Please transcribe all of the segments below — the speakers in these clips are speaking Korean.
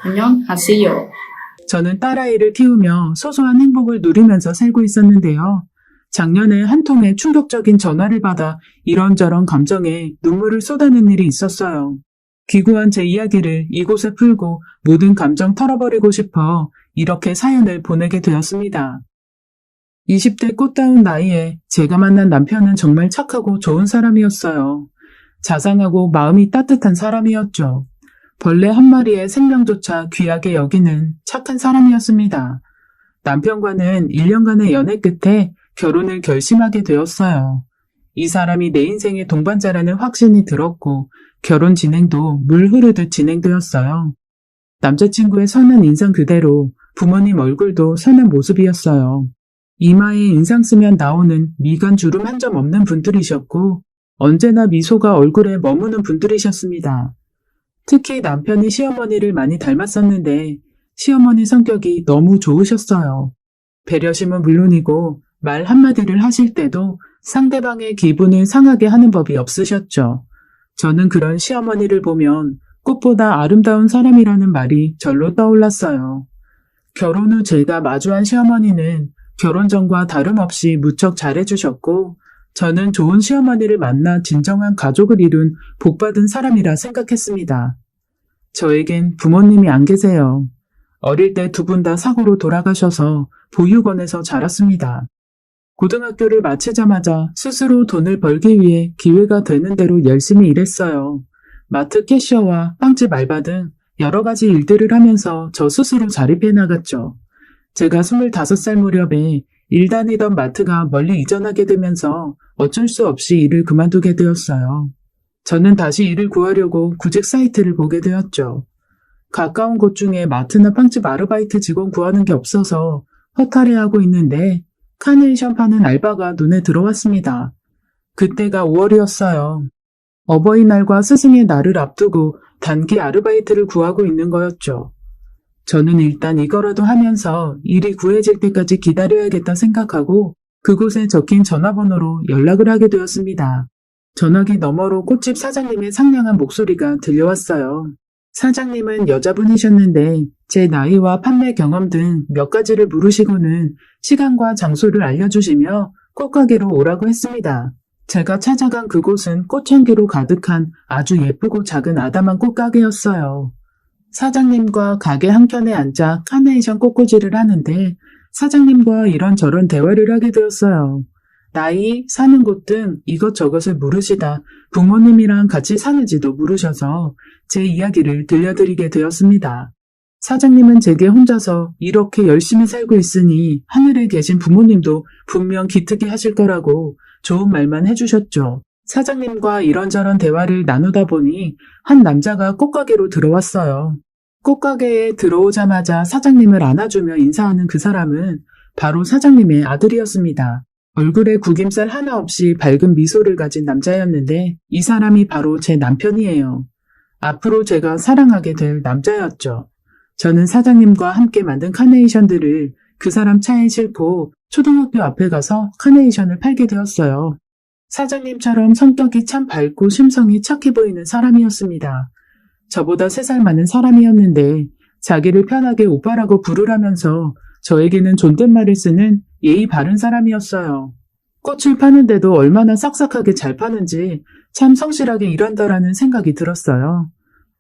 안녕하세요. 저는 딸아이를 키우며 소소한 행복을 누리면서 살고 있었는데요. 작년에 한 통의 충격적인 전화를 받아 이런저런 감정에 눈물을 쏟아낸 일이 있었어요. 기구한 제 이야기를 이곳에 풀고 모든 감정 털어버리고 싶어 이렇게 사연을 보내게 되었습니다. 20대 꽃다운 나이에 제가 만난 남편은 정말 착하고 좋은 사람이었어요. 자상하고 마음이 따뜻한 사람이었죠. 벌레 한 마리의 생명조차 귀하게 여기는 착한 사람이었습니다. 남편과는 1년간의 연애 끝에 결혼을 결심하게 되었어요. 이 사람이 내 인생의 동반자라는 확신이 들었고 결혼 진행도 물 흐르듯 진행되었어요. 남자친구의 선한 인상 그대로 부모님 얼굴도 선한 모습이었어요. 이마에 인상 쓰면 나오는 미간 주름 한 점 없는 분들이셨고 언제나 미소가 얼굴에 머무는 분들이셨습니다. 특히 남편이 시어머니를 많이 닮았었는데 시어머니 성격이 너무 좋으셨어요. 배려심은 물론이고 말 한마디를 하실 때도 상대방의 기분을 상하게 하는 법이 없으셨죠. 저는 그런 시어머니를 보면 꽃보다 아름다운 사람이라는 말이 절로 떠올랐어요. 결혼 후 제가 마주한 시어머니는 결혼 전과 다름없이 무척 잘해주셨고 저는 좋은 시어머니를 만나 진정한 가족을 이룬 복받은 사람이라 생각했습니다. 저에겐 부모님이 안 계세요. 어릴 때 두 분 다 사고로 돌아가셔서 보육원에서 자랐습니다. 고등학교를 마치자마자 스스로 돈을 벌기 위해 기회가 되는 대로 열심히 일했어요. 마트 캐셔와 빵집 알바 등 여러 가지 일들을 하면서 저 스스로 자립해 나갔죠. 제가 25살 무렵에 일 다니던 마트가 멀리 이전하게 되면서 어쩔 수 없이 일을 그만두게 되었어요. 저는 다시 일을 구하려고 구직 사이트를 보게 되었죠. 가까운 곳 중에 마트나 빵집 아르바이트 직원 구하는 게 없어서 허탈해하고 있는데 카네이션 파는 알바가 눈에 들어왔습니다. 그때가 5월이었어요. 어버이날과 스승의 날을 앞두고 단기 아르바이트를 구하고 있는 거였죠. 저는 일단 이거라도 하면서 일이 구해질 때까지 기다려야겠다 생각하고 그곳에 적힌 전화번호로 연락을 하게 되었습니다. 전화기 너머로 꽃집 사장님의 상냥한 목소리가 들려왔어요. 사장님은 여자분이셨는데 제 나이와 판매 경험 등 몇 가지를 물으시고는 시간과 장소를 알려주시며 꽃가게로 오라고 했습니다. 제가 찾아간 그곳은 꽃향기로 가득한 아주 예쁘고 작은 아담한 꽃가게였어요. 사장님과 가게 한켠에 앉아 카네이션 꽃꽂이를 하는데 사장님과 이런저런 대화를 하게 되었어요. 나이, 사는 곳 등 이것저것을 물으시다 부모님이랑 같이 사는지도 물으셔서 제 이야기를 들려드리게 되었습니다. 사장님은 제게 혼자서 이렇게 열심히 살고 있으니 하늘에 계신 부모님도 분명 기특해 하실 거라고 좋은 말만 해주셨죠. 사장님과 이런저런 대화를 나누다 보니 한 남자가 꽃가게로 들어왔어요. 꽃가게에 들어오자마자 사장님을 안아주며 인사하는 그 사람은 바로 사장님의 아들이었습니다. 얼굴에 구김살 하나 없이 밝은 미소를 가진 남자였는데 이 사람이 바로 제 남편이에요. 앞으로 제가 사랑하게 될 남자였죠. 저는 사장님과 함께 만든 카네이션들을 그 사람 차에 싣고 초등학교 앞에 가서 카네이션을 팔게 되었어요. 사장님처럼 성격이 참 밝고 심성이 착해 보이는 사람이었습니다. 저보다 3살 많은 사람이었는데 자기를 편하게 오빠라고 부르라면서 저에게는 존댓말을 쓰는 예의 바른 사람이었어요. 꽃을 파는데도 얼마나 싹싹하게 잘 파는지 참 성실하게 일한다라는 생각이 들었어요.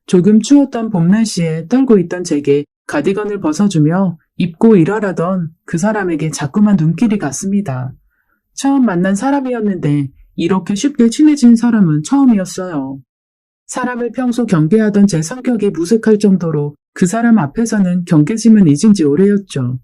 조금 추웠던 봄 날씨에 떨고 있던 제게 가디건을 벗어주며 입고 일하라던 그 사람에게 자꾸만 눈길이 갔습니다. 처음 만난 사람이었는데 이렇게 쉽게 친해진 사람은 처음이었어요. 사람을 평소 경계하던 제 성격이 무색할 정도로 그 사람 앞에서는 경계심은 잊은 지 오래였죠.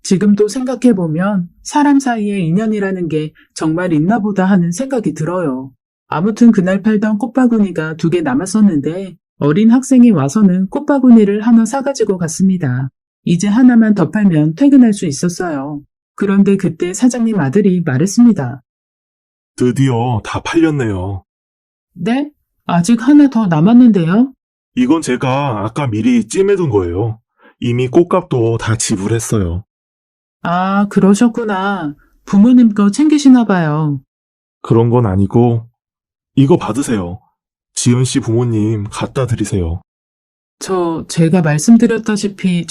지금도 생각해보면 사람 사이의 인연이라는 게 정말 있나 보다 하는 생각이 들어요. 아무튼 그날 팔던 꽃바구니가 2개 남았었는데 어린 학생이 와서는 꽃바구니를 하나 사가지고 갔습니다. 이제 하나만 더 팔면 퇴근할 수 있었어요. 그런데 그때 사장님 아들이 말했습니다. 드디어 다 팔렸네요. 네? 아직 하나 더 남았는데요? 이건 제가 아까 미리 찜해둔 거예요. 이미 꽃값도 다 지불했어요. 아, 그러셨구나. 부모님 거 챙기시나 봐요. 그런 건 아니고 이거 받으세요. 지연 씨 부모님 갖다 드리세요. 제가 말씀드렸다시피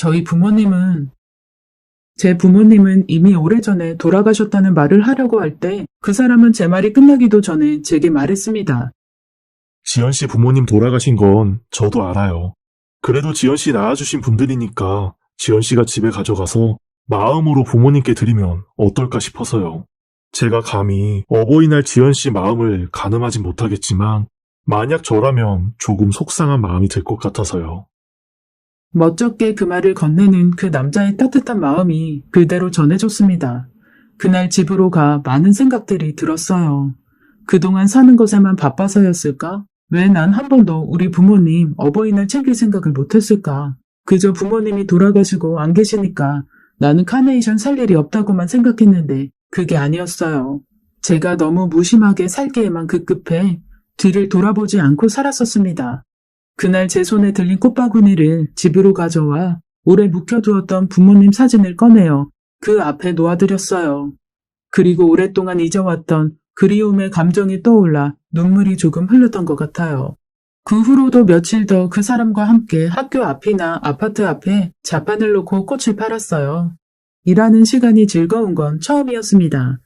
제 부모님은 이미 오래전에 돌아가셨다는 말을 하려고 할 때 그 사람은 제 말이 끝나기도 전에 제게 말했습니다. 지연 씨 부모님 돌아가신 건 저도 알아요. 그래도 지연 씨 낳아주신 분들이니까 지연 씨가 집에 가져가서 마음으로 부모님께 드리면 어떨까 싶어서요. 제가 감히 어버이날 지연 씨 마음을 가늠하진 못하겠지만 만약 저라면 조금 속상한 마음이 들 것 같아서요. 멋쩍게 그 말을 건네는 그 남자의 따뜻한 마음이 그대로 전해졌습니다. 그날 집으로 가 많은 생각들이 들었어요. 그동안 사는 것에만 바빠서였을까? 왜 난 한 번도 우리 부모님 어버이날 챙길 생각을 못했을까? 그저 부모님이 돌아가시고 안 계시니까 나는 카네이션 살 일이 없다고만 생각했는데 그게 아니었어요. 제가 너무 무심하게 살기에만 급급해 뒤를 돌아보지 않고 살았었습니다. 그날 제 손에 들린 꽃바구니를 집으로 가져와 오래 묵혀두었던 부모님 사진을 꺼내어 그 앞에 놓아드렸어요. 그리고 오랫동안 잊어왔던 그리움의 감정이 떠올라 눈물이 조금 흘렀던 것 같아요. 그 후로도 며칠 더 그 사람과 함께 학교 앞이나 아파트 앞에 자판을 놓고 꽃을 팔았어요. 일하는 시간이 즐거운 건 처음이었습니다.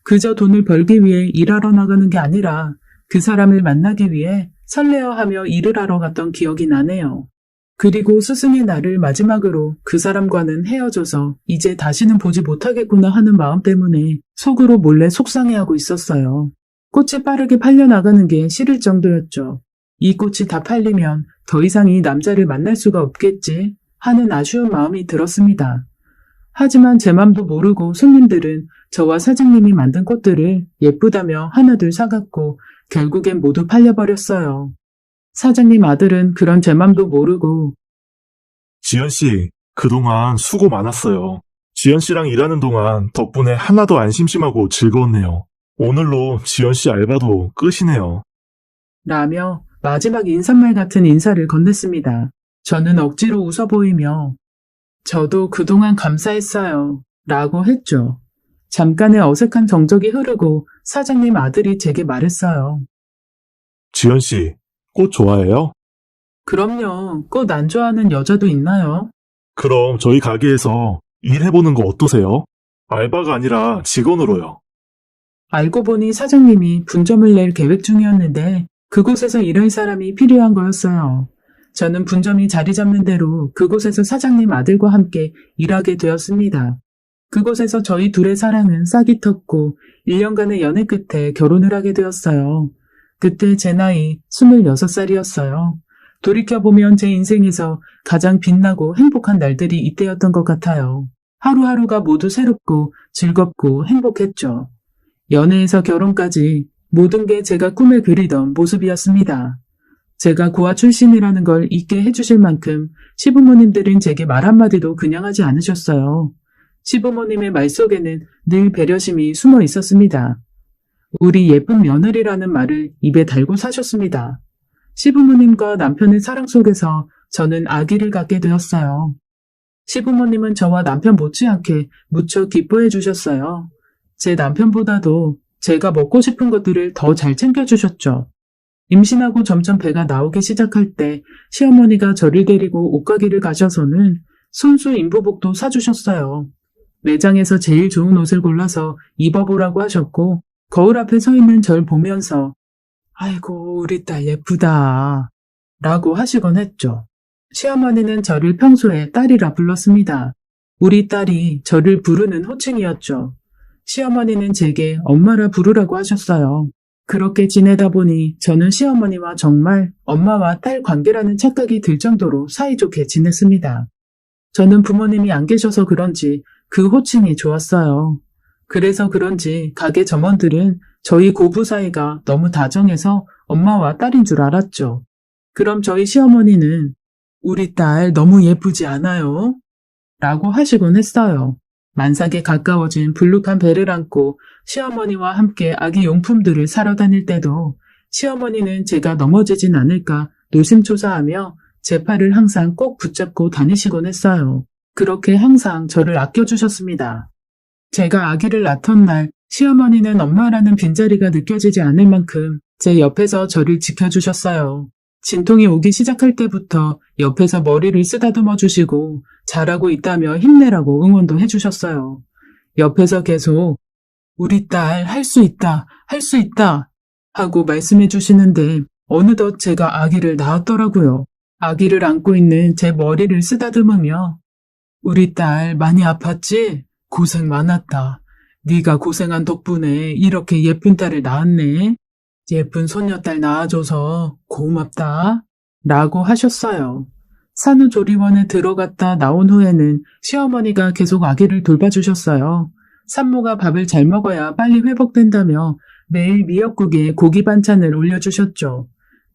그저 돈을 벌기 위해 일하러 나가는 게 아니라 그 사람을 만나기 위해 설레어하며 일을 하러 갔던 기억이 나네요. 그리고 스승의 날을 마지막으로 그 사람과는 헤어져서 이제 다시는 보지 못하겠구나 하는 마음 때문에 속으로 몰래 속상해하고 있었어요. 꽃이 빠르게 팔려나가는 게 싫을 정도였죠. 이 꽃이 다 팔리면 더 이상 이 남자를 만날 수가 없겠지 하는 아쉬운 마음이 들었습니다. 하지만 제 맘도 모르고 손님들은 저와 사장님이 만든 꽃들을 예쁘다며 하나둘 사갔고 결국엔 모두 팔려버렸어요. 사장님 아들은 그런 제 맘도 모르고 지연 씨, 그동안 수고 많았어요. 지연 씨랑 일하는 동안 덕분에 하나도 안 심심하고 즐거웠네요. 오늘로 지연 씨 알바도 끝이네요. 라며 마지막 인사말 같은 인사를 건넸습니다. 저는 억지로 웃어 보이며 저도 그동안 감사했어요. 라고 했죠. 잠깐의 어색한 정적이 흐르고 사장님 아들이 제게 말했어요. 지연 씨, 꽃 좋아해요? 그럼요. 꽃 안 좋아하는 여자도 있나요? 그럼 저희 가게에서 일해보는 거 어떠세요? 알바가 아니라 직원으로요. 알고 보니 사장님이 분점을 낼 계획 중이었는데 그곳에서 일할 사람이 필요한 거였어요. 저는 분점이 자리 잡는 대로 그곳에서 사장님 아들과 함께 일하게 되었습니다. 그곳에서 저희 둘의 사랑은 싹이 텄고 1년간의 연애 끝에 결혼을 하게 되었어요. 그때 제 나이 26살이었어요. 돌이켜보면 제 인생에서 가장 빛나고 행복한 날들이 이때였던 것 같아요. 하루하루가 모두 새롭고 즐겁고 행복했죠. 연애에서 결혼까지 모든 게 제가 꿈에 그리던 모습이었습니다. 제가 고아 출신이라는 걸 잊게 해주실 만큼 시부모님들은 제게 말 한마디도 그냥 하지 않으셨어요. 시부모님의 말 속에는 늘 배려심이 숨어 있었습니다. 우리 예쁜 며느리라는 말을 입에 달고 사셨습니다. 시부모님과 남편의 사랑 속에서 저는 아기를 갖게 되었어요. 시부모님은 저와 남편 못지않게 무척 기뻐해 주셨어요. 제 남편보다도 제가 먹고 싶은 것들을 더 잘 챙겨주셨죠. 임신하고 점점 배가 나오기 시작할 때 시어머니가 저를 데리고 옷가게를 가셔서는 손수 인부복도 사주셨어요. 매장에서 제일 좋은 옷을 골라서 입어보라고 하셨고 거울 앞에 서 있는 절 보면서 아이고 우리 딸 예쁘다 라고 하시곤 했죠. 시어머니는 저를 평소에 딸이라 불렀습니다. 우리 딸이 저를 부르는 호칭이었죠. 시어머니는 제게 엄마라 부르라고 하셨어요. 그렇게 지내다 보니 저는 시어머니와 정말 엄마와 딸 관계라는 착각이 들 정도로 사이좋게 지냈습니다. 저는 부모님이 안 계셔서 그런지 그 호칭이 좋았어요. 그래서 그런지 가게 점원들은 저희 고부 사이가 너무 다정해서 엄마와 딸인 줄 알았죠. 그럼 저희 시어머니는 우리 딸 너무 예쁘지 않아요? 라고 하시곤 했어요. 만삭에 가까워진 불룩한 배를 안고 시어머니와 함께 아기 용품들을 사러 다닐 때도 시어머니는 제가 넘어지진 않을까 노심초사하며 제 팔을 항상 꼭 붙잡고 다니시곤 했어요. 그렇게 항상 저를 아껴주셨습니다. 제가 아기를 낳던 날 시어머니는 엄마라는 빈자리가 느껴지지 않을 만큼 제 옆에서 저를 지켜주셨어요. 진통이 오기 시작할 때부터 옆에서 머리를 쓰다듬어 주시고 잘하고 있다며 힘내라고 응원도 해주셨어요. 옆에서 계속 우리 딸 할 수 있다, 할 수 있다 하고 말씀해 주시는데 어느덧 제가 아기를 낳았더라고요. 아기를 안고 있는 제 머리를 쓰다듬으며 우리 딸 많이 아팠지? 고생 많았다. 네가 고생한 덕분에 이렇게 예쁜 딸을 낳았네. 예쁜 손녀딸 낳아줘서 고맙다. 라고 하셨어요. 산후조리원에 들어갔다 나온 후에는 시어머니가 계속 아기를 돌봐주셨어요. 산모가 밥을 잘 먹어야 빨리 회복된다며 매일 미역국에 고기 반찬을 올려주셨죠.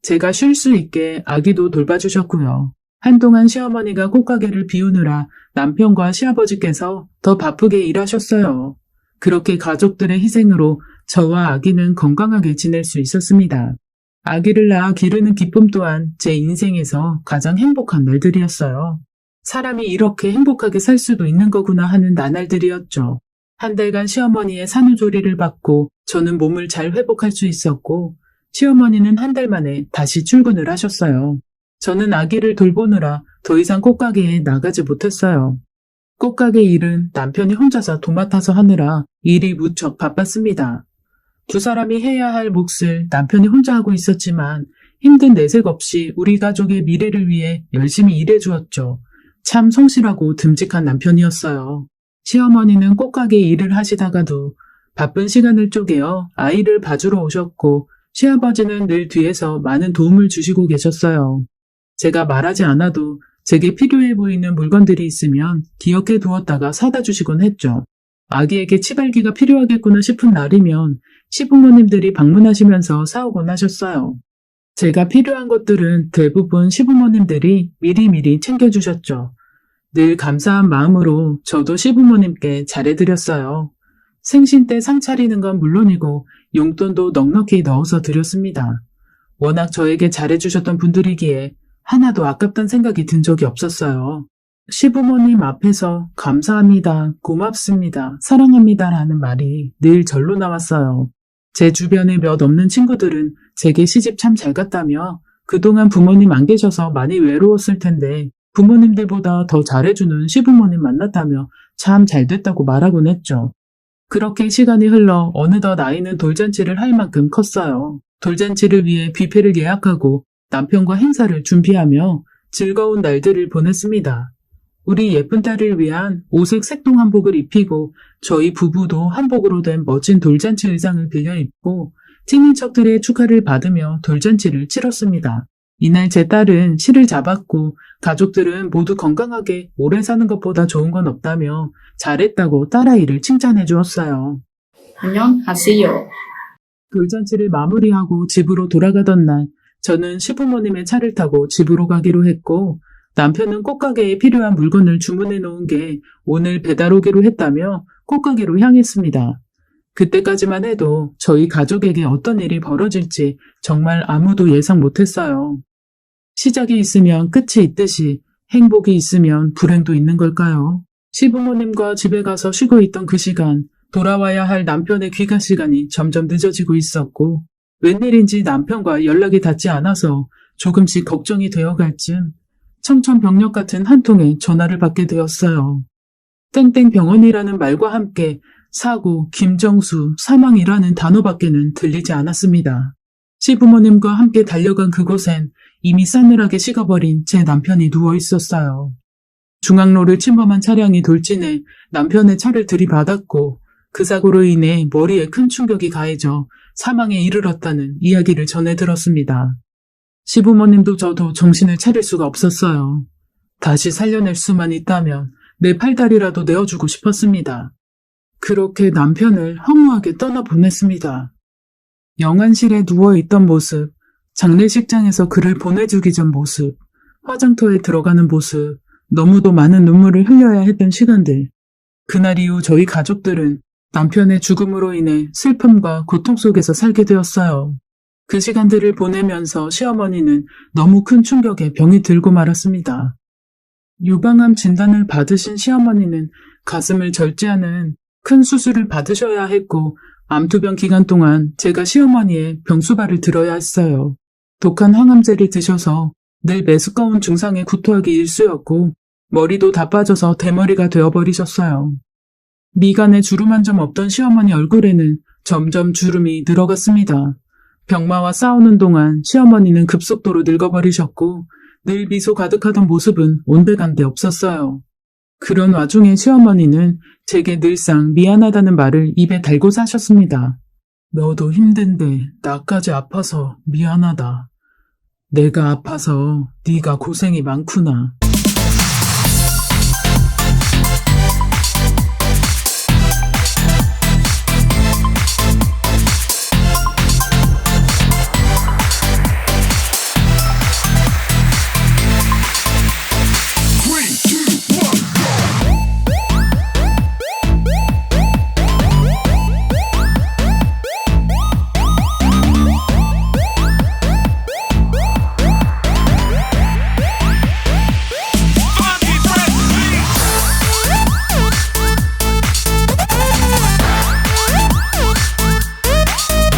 제가 쉴 수 있게 아기도 돌봐주셨고요. 한동안 시어머니가 꽃가게를 비우느라 남편과 시아버지께서 더 바쁘게 일하셨어요. 그렇게 가족들의 희생으로 저와 아기는 건강하게 지낼 수 있었습니다. 아기를 낳아 기르는 기쁨 또한 제 인생에서 가장 행복한 날들이었어요. 사람이 이렇게 행복하게 살 수도 있는 거구나 하는 나날들이었죠. 한 달간 시어머니의 산후조리를 받고 저는 몸을 잘 회복할 수 있었고 시어머니는 한 달 만에 다시 출근을 하셨어요. 저는 아기를 돌보느라 더 이상 꽃가게에 나가지 못했어요. 꽃가게 일은 남편이 혼자서 도맡아서 하느라 일이 무척 바빴습니다. 두 사람이 해야 할 몫을 남편이 혼자 하고 있었지만 힘든 내색 없이 우리 가족의 미래를 위해 열심히 일해주었죠. 참 성실하고 듬직한 남편이었어요. 시어머니는 꽃가게 일을 하시다가도 바쁜 시간을 쪼개어 아이를 봐주러 오셨고 시아버지는 늘 뒤에서 많은 도움을 주시고 계셨어요. 제가 말하지 않아도 제게 필요해 보이는 물건들이 있으면 기억해 두었다가 사다 주시곤 했죠. 아기에게 치발기가 필요하겠구나 싶은 날이면 시부모님들이 방문하시면서 사오곤 하셨어요. 제가 필요한 것들은 대부분 시부모님들이 미리미리 챙겨주셨죠. 늘 감사한 마음으로 저도 시부모님께 잘해드렸어요. 생신 때 상 차리는 건 물론이고 용돈도 넉넉히 넣어서 드렸습니다. 워낙 저에게 잘해주셨던 분들이기에 하나도 아깝단 생각이 든 적이 없었어요. 시부모님 앞에서 감사합니다, 고맙습니다, 사랑합니다라는 말이 늘 절로 나왔어요. 제 주변에 몇 없는 친구들은 제게 시집 참 잘 갔다며 그동안 부모님 안 계셔서 많이 외로웠을 텐데 부모님들보다 더 잘해주는 시부모님 만났다며 참 잘 됐다고 말하곤 했죠. 그렇게 시간이 흘러 어느덧 아이는 돌잔치를 할 만큼 컸어요. 돌잔치를 위해 뷔페를 예약하고 남편과 행사를 준비하며 즐거운 날들을 보냈습니다. 우리 예쁜 딸을 위한 오색 색동 한복을 입히고 저희 부부도 한복으로 된 멋진 돌잔치 의상을 빌려 입고 친인척들의 축하를 받으며 돌잔치를 치렀습니다. 이날 제 딸은 실을 잡았고 가족들은 모두 건강하게 오래 사는 것보다 좋은 건 없다며 잘했다고 딸아이를 칭찬해 주었어요. 안녕하세요. 돌잔치를 마무리하고 집으로 돌아가던 날 저는 시부모님의 차를 타고 집으로 가기로 했고 남편은 꽃가게에 필요한 물건을 주문해 놓은 게 오늘 배달 오기로 했다며 꽃가게로 향했습니다. 그때까지만 해도 저희 가족에게 어떤 일이 벌어질지 정말 아무도 예상 못했어요. 시작이 있으면 끝이 있듯이 행복이 있으면 불행도 있는 걸까요? 시부모님과 집에 가서 쉬고 있던 그 시간, 돌아와야 할 남편의 귀가 시간이 점점 늦어지고 있었고 웬일인지 남편과 연락이 닿지 않아서 조금씩 걱정이 되어갈 즈음 청천벽력 같은 한 통의 전화를 받게 되었어요. 땡땡병원이라는 말과 함께 사고, 김정수, 사망이라는 단어밖에는 들리지 않았습니다. 시부모님과 함께 달려간 그곳엔 이미 싸늘하게 식어버린 제 남편이 누워 있었어요. 중앙로를 침범한 차량이 돌진해 남편의 차를 들이받았고 그 사고로 인해 머리에 큰 충격이 가해져 사망에 이르렀다는 이야기를 전해 들었습니다. 시부모님도 저도 정신을 차릴 수가 없었어요. 다시 살려낼 수만 있다면 내 팔다리라도 내어주고 싶었습니다. 그렇게 남편을 허무하게 떠나보냈습니다. 영안실에 누워있던 모습, 장례식장에서 그를 보내주기 전 모습, 화장터에 들어가는 모습, 너무도 많은 눈물을 흘려야 했던 시간들. 그날 이후 저희 가족들은 남편의 죽음으로 인해 슬픔과 고통 속에서 살게 되었어요. 그 시간들을 보내면서 시어머니는 너무 큰 충격에 병이 들고 말았습니다. 유방암 진단을 받으신 시어머니는 가슴을 절제하는 큰 수술을 받으셔야 했고 암투병 기간 동안 제가 시어머니의 병수발을 들어야 했어요. 독한 항암제를 드셔서 늘 메스꺼운 증상에 구토하기 일쑤였고 머리도 다 빠져서 대머리가 되어버리셨어요. 미간에 주름 한 점 없던 시어머니 얼굴에는 점점 주름이 늘어갔습니다. 병마와 싸우는 동안 시어머니는 급속도로 늙어버리셨고 늘 미소 가득하던 모습은 온데간데 없었어요. 그런 와중에 시어머니는 제게 늘상 미안하다는 말을 입에 달고 사셨습니다. 너도 힘든데 나까지 아파서 미안하다. 내가 아파서 네가 고생이 많구나.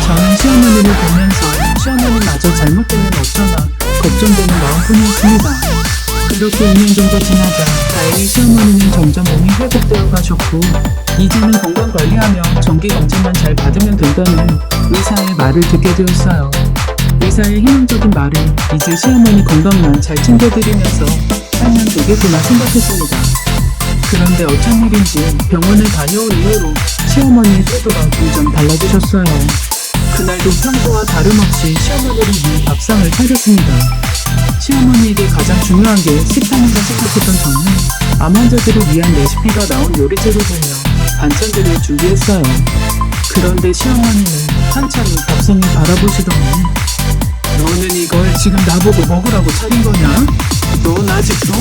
저는 시어머니를 보면서 시어머니마저 잘못되면 어쩌나 걱정되는 마음뿐이었습니다. 그렇게 2년 정도 지나자 다행히 시어머니는 점점 몸이 회복되어 가셨고 이제는 건강관리하며 정기검진만 잘 받으면 된다는 의사의 말을 듣게 되었어요. 의사의 희망적인 말은 이제 시어머니 건강만 잘 챙겨드리면서 살면 되겠구나 생각했습니다. 그런데 어쩐 일인지 병원에 다녀온 이후로 시어머니의 태도가 점점 달라지셨어요. 그날도 평소와 다름없이 시어머니를 위해 밥상을 차렸습니다. 시어머니에게 가장 중요한 게 식탐이라 생각했던 저는 암 환자들을 위한 레시피가 나온 요리책을 보며 반찬들을 준비했어요. 그런데 시어머니는 한참을 밥상을 바라보시더니 너는 이걸 지금 나보고 먹으라고 차린 거냐? 넌 아직도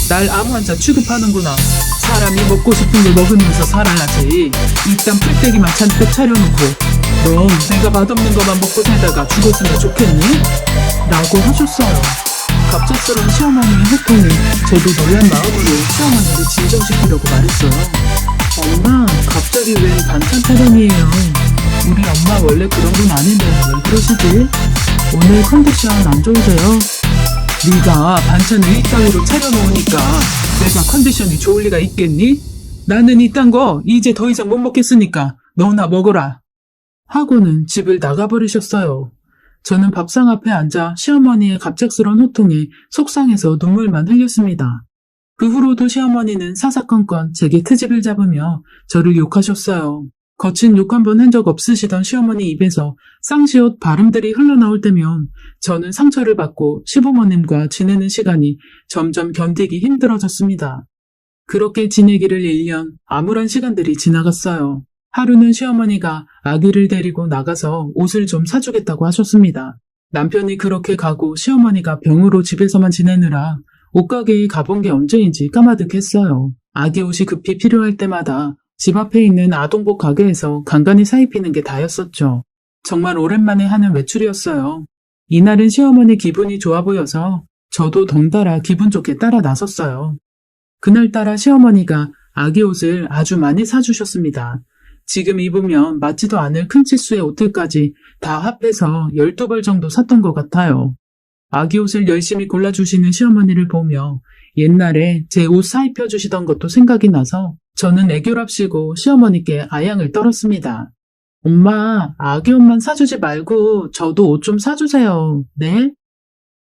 날 암 환자 취급하는구나. 사람이 먹고 싶은 걸 먹으면서 살아야지. 일단 풀떼기만 잔뜩 차려놓고 넌 내가 맛없는 것만 먹고 살다가 죽었으면 좋겠니? 라고 하셨어요. 갑작스러운 시어머니의 호통에 저도 놀란 마음으로 시어머니를 진정시키려고 말했어요. 엄마, 갑자기 웬 반찬 타령이에요? 우리 엄마 원래 그런 분 아닌데 왜 그러시지? 오늘 컨디션 안 좋으세요? 네가 반찬을 이따위로 차려놓으니까 내가 컨디션이 좋을 리가 있겠니? 나는 이딴 거 이제 더 이상 못 먹겠으니까 너나 먹어라. 하고는 집을 나가버리셨어요. 저는 밥상 앞에 앉아 시어머니의 갑작스런 호통에 속상해서 눈물만 흘렸습니다. 그 후로도 시어머니는 사사건건 제게 트집을 잡으며 저를 욕하셨어요. 거친 욕 한 번 한 적 없으시던 시어머니 입에서 쌍시옷 발음들이 흘러나올 때면 저는 상처를 받고 시부모님과 지내는 시간이 점점 견디기 힘들어졌습니다. 그렇게 지내기를 1년, 암울한 시간들이 지나갔어요. 하루는 시어머니가 아기를 데리고 나가서 옷을 좀 사주겠다고 하셨습니다. 남편이 그렇게 가고 시어머니가 병으로 집에서만 지내느라 옷가게에 가본 게 언제인지 까마득했어요. 아기 옷이 급히 필요할 때마다 집 앞에 있는 아동복 가게에서 간간히 사입히는 게 다였었죠. 정말 오랜만에 하는 외출이었어요. 이날은 시어머니 기분이 좋아 보여서 저도 덩달아 기분 좋게 따라 나섰어요. 그날따라 시어머니가 아기 옷을 아주 많이 사주셨습니다. 지금 입으면 맞지도 않을 큰 치수의 옷들까지 다 합해서 12벌 정도 샀던 것 같아요. 아기 옷을 열심히 골라주시는 시어머니를 보며 옛날에 제 옷 사입혀주시던 것도 생각이 나서 저는 애교랍시고 시어머니께 아양을 떨었습니다. 엄마, 아기 옷만 사주지 말고 저도 옷 좀 사주세요. 네?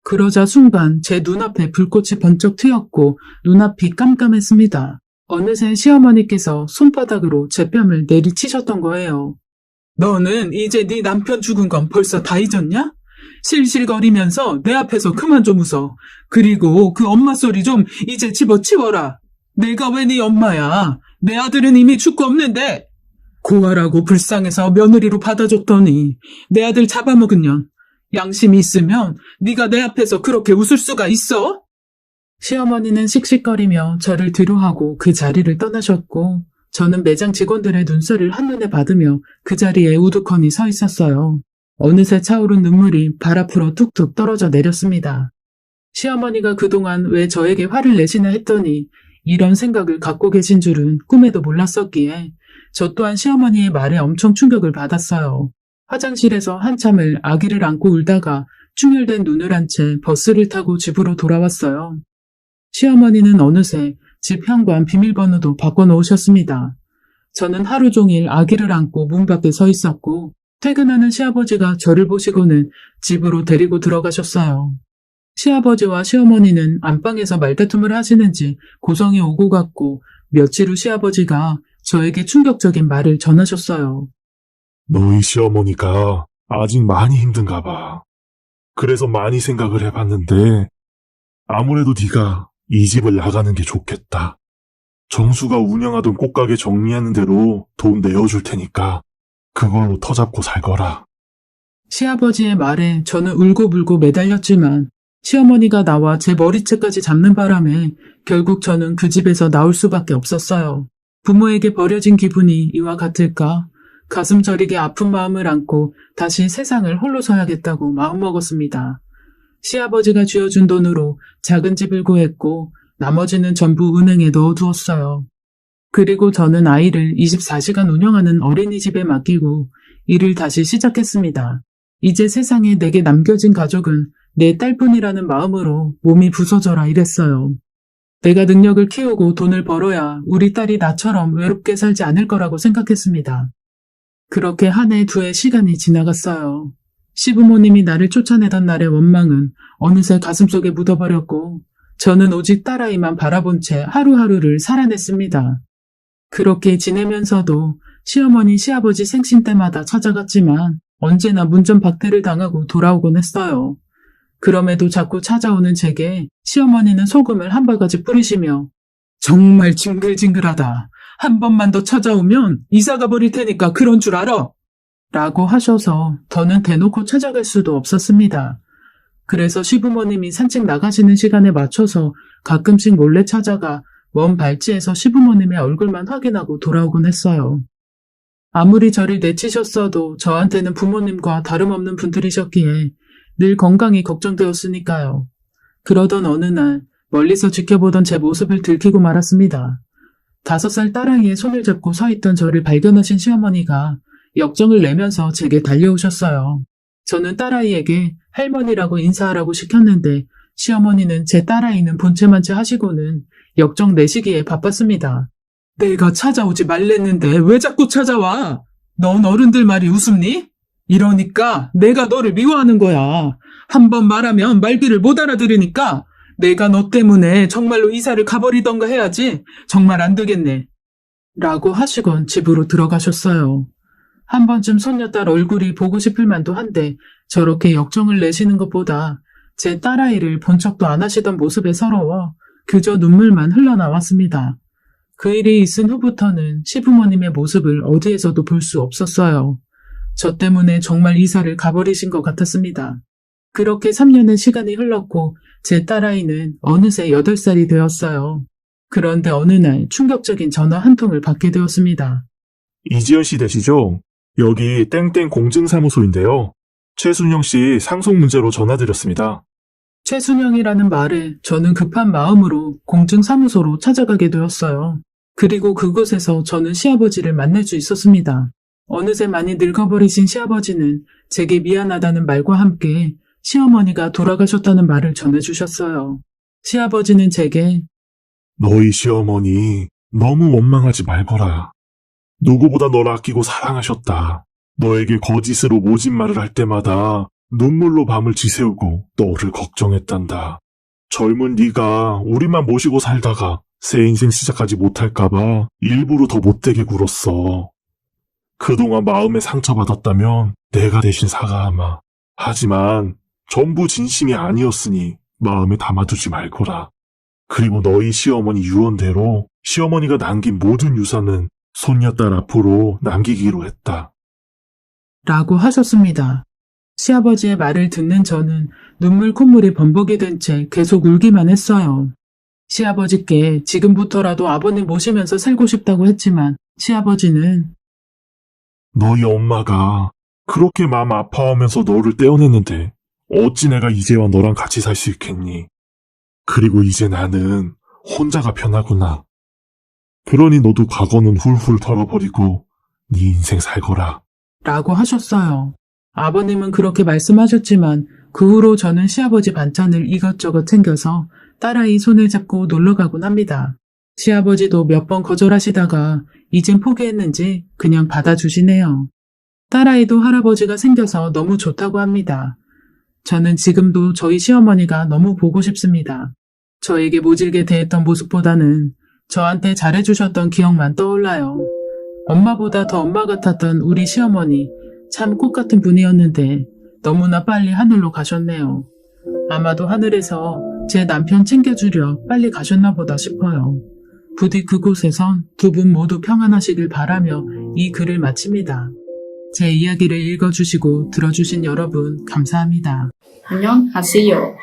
그러자 순간 제 눈앞에 불꽃이 번쩍 튀었고 눈앞이 깜깜했습니다. 어느새 시어머니께서 손바닥으로 제 뺨을 내리치셨던 거예요. 너는 이제 네 남편 죽은 건 벌써 다 잊었냐? 실실거리면서 내 앞에서 그만 좀 웃어. 그리고 그 엄마 소리 좀 이제 집어치워라. 내가 왜 네 엄마야? 내 아들은 이미 죽고 없는데. 고아라고 불쌍해서 며느리로 받아줬더니 내 아들 잡아먹은 년. 양심이 있으면 네가 내 앞에서 그렇게 웃을 수가 있어? 시어머니는 씩씩거리며 저를 뒤로하고 그 자리를 떠나셨고 저는 매장 직원들의 눈살을 한눈에 받으며 그 자리에 우두커니 서 있었어요. 어느새 차오른 눈물이 발 앞으로 툭툭 떨어져 내렸습니다. 시어머니가 그동안 왜 저에게 화를 내시나 했더니 이런 생각을 갖고 계신 줄은 꿈에도 몰랐었기에 저 또한 시어머니의 말에 엄청 충격을 받았어요. 화장실에서 한참을 아기를 안고 울다가 충혈된 눈을 한 채 버스를 타고 집으로 돌아왔어요. 시어머니는 어느새 집 현관 비밀번호도 바꿔놓으셨습니다. 저는 하루 종일 아기를 안고 문 밖에 서 있었고 퇴근하는 시아버지가 저를 보시고는 집으로 데리고 들어가셨어요. 시아버지와 시어머니는 안방에서 말다툼을 하시는지 고성이 오고 갔고 며칠 후 시아버지가 저에게 충격적인 말을 전하셨어요. 너희 시어머니가 아직 많이 힘든가 봐. 그래서 많이 생각을 해봤는데 아무래도 네가 이 집을 나가는 게 좋겠다. 정수가 운영하던 꽃가게 정리하는 대로 돈 내어줄 테니까 그걸로 터잡고 살거라. 시아버지의 말에 저는 울고불고 매달렸지만 시어머니가 나와 제 머리채까지 잡는 바람에 결국 저는 그 집에서 나올 수밖에 없었어요. 부모에게 버려진 기분이 이와 같을까? 가슴 저리게 아픈 마음을 안고 다시 세상을 홀로 서야겠다고 마음먹었습니다. 시아버지가 쥐어준 돈으로 작은 집을 구했고 나머지는 전부 은행에 넣어두었어요. 그리고 저는 아이를 24시간 운영하는 어린이집에 맡기고 일을 다시 시작했습니다. 이제 세상에 내게 남겨진 가족은 내 딸뿐이라는 마음으로 몸이 부서져라 이랬어요. 내가 능력을 키우고 돈을 벌어야 우리 딸이 나처럼 외롭게 살지 않을 거라고 생각했습니다. 그렇게 한 해, 두 해 시간이 지나갔어요. 시부모님이 나를 쫓아내던 날의 원망은 어느새 가슴속에 묻어버렸고 저는 오직 딸아이만 바라본 채 하루하루를 살아냈습니다. 그렇게 지내면서도 시어머니, 시아버지 생신 때마다 찾아갔지만 언제나 문전박대를 당하고 돌아오곤 했어요. 그럼에도 자꾸 찾아오는 제게 시어머니는 소금을 한 바가지 뿌리시며 정말 징글징글하다. 한 번만 더 찾아오면 이사가 버릴 테니까 그런 줄 알아. 라고 하셔서 더는 대놓고 찾아갈 수도 없었습니다. 그래서 시부모님이 산책 나가시는 시간에 맞춰서 가끔씩 몰래 찾아가 먼 발치에서 시부모님의 얼굴만 확인하고 돌아오곤 했어요. 아무리 저를 내치셨어도 저한테는 부모님과 다름없는 분들이셨기에 늘 건강이 걱정되었으니까요. 그러던 어느 날 멀리서 지켜보던 제 모습을 들키고 말았습니다. 5살 딸아이의 손을 잡고 서 있던 저를 발견하신 시어머니가 역정을 내면서 제게 달려오셨어요. 저는 딸아이에게 할머니라고 인사하라고 시켰는데 시어머니는 제 딸아이는 본체만체 하시고는 역정 내시기에 바빴습니다. 내가 찾아오지 말랬는데 왜 자꾸 찾아와? 넌 어른들 말이 우습니? 이러니까 내가 너를 미워하는 거야. 한 번 말하면 말귀를 못 알아들으니까 내가 너 때문에 정말로 이사를 가버리던가 해야지. 정말 안 되겠네. 라고 하시곤 집으로 들어가셨어요. 한 번쯤 손녀딸 얼굴이 보고 싶을 만도 한데 저렇게 역정을 내시는 것보다 제 딸아이를 본 척도 안 하시던 모습에 서러워 그저 눈물만 흘러나왔습니다. 그 일이 있은 후부터는 시부모님의 모습을 어디에서도 볼 수 없었어요. 저 때문에 정말 이사를 가버리신 것 같았습니다. 그렇게 3년의 시간이 흘렀고 제 딸아이는 어느새 8살이 되었어요. 그런데 어느 날 충격적인 전화 한 통을 받게 되었습니다. 이지연 씨 되시죠? 여기 땡땡 공증사무소인데요. 최순영 씨 상속 문제로 전화드렸습니다. 최순영이라는 말에 저는 급한 마음으로 공증사무소로 찾아가게 되었어요. 그리고 그곳에서 저는 시아버지를 만날 수 있었습니다. 어느새 많이 늙어버리신 시아버지는 제게 미안하다는 말과 함께 시어머니가 돌아가셨다는 말을 전해주셨어요. 시아버지는 제게 너희 시어머니 너무 원망하지 말거라. 누구보다 널 아끼고 사랑하셨다. 너에게 거짓으로 모진 말을 할 때마다 눈물로 밤을 지새우고 너를 걱정했단다. 젊은 네가 우리만 모시고 살다가 새 인생 시작하지 못할까봐 일부러 더 못되게 굴었어. 그동안 마음에 상처받았다면 내가 대신 사과하마. 하지만 전부 진심이 아니었으니 마음에 담아두지 말거라. 그리고 너희 시어머니 유언대로 시어머니가 남긴 모든 유산은 손녀딸 앞으로 남기기로 했다. 라고 하셨습니다. 시아버지의 말을 듣는 저는 눈물 콧물이 범벅이 된 채 계속 울기만 했어요. 시아버지께 지금부터라도 아버님 모시면서 살고 싶다고 했지만 시아버지는 너희 엄마가 그렇게 마음 아파하면서 너를 떼어냈는데 어찌 내가 이제와 너랑 같이 살 수 있겠니? 그리고 이제 나는 혼자가 편하구나. 그러니 너도 과거는 훌훌 털어버리고 네 인생 살거라. 라고 하셨어요. 아버님은 그렇게 말씀하셨지만 그 후로 저는 시아버지 반찬을 이것저것 챙겨서 딸아이 손을 잡고 놀러 가곤 합니다. 시아버지도 몇 번 거절하시다가 이젠 포기했는지 그냥 받아주시네요. 딸아이도 할아버지가 생겨서 너무 좋다고 합니다. 저는 지금도 저희 시어머니가 너무 보고 싶습니다. 저에게 모질게 대했던 모습보다는 저한테 잘해주셨던 기억만 떠올라요. 엄마보다 더 엄마 같았던 우리 시어머니, 참 꽃같은 분이었는데 너무나 빨리 하늘로 가셨네요. 아마도 하늘에서 제 남편 챙겨주려 빨리 가셨나 보다 싶어요. 부디 그곳에선 두 분 모두 평안하시길 바라며 이 글을 마칩니다. 제 이야기를 읽어주시고 들어주신 여러분 감사합니다. 안녕하세요.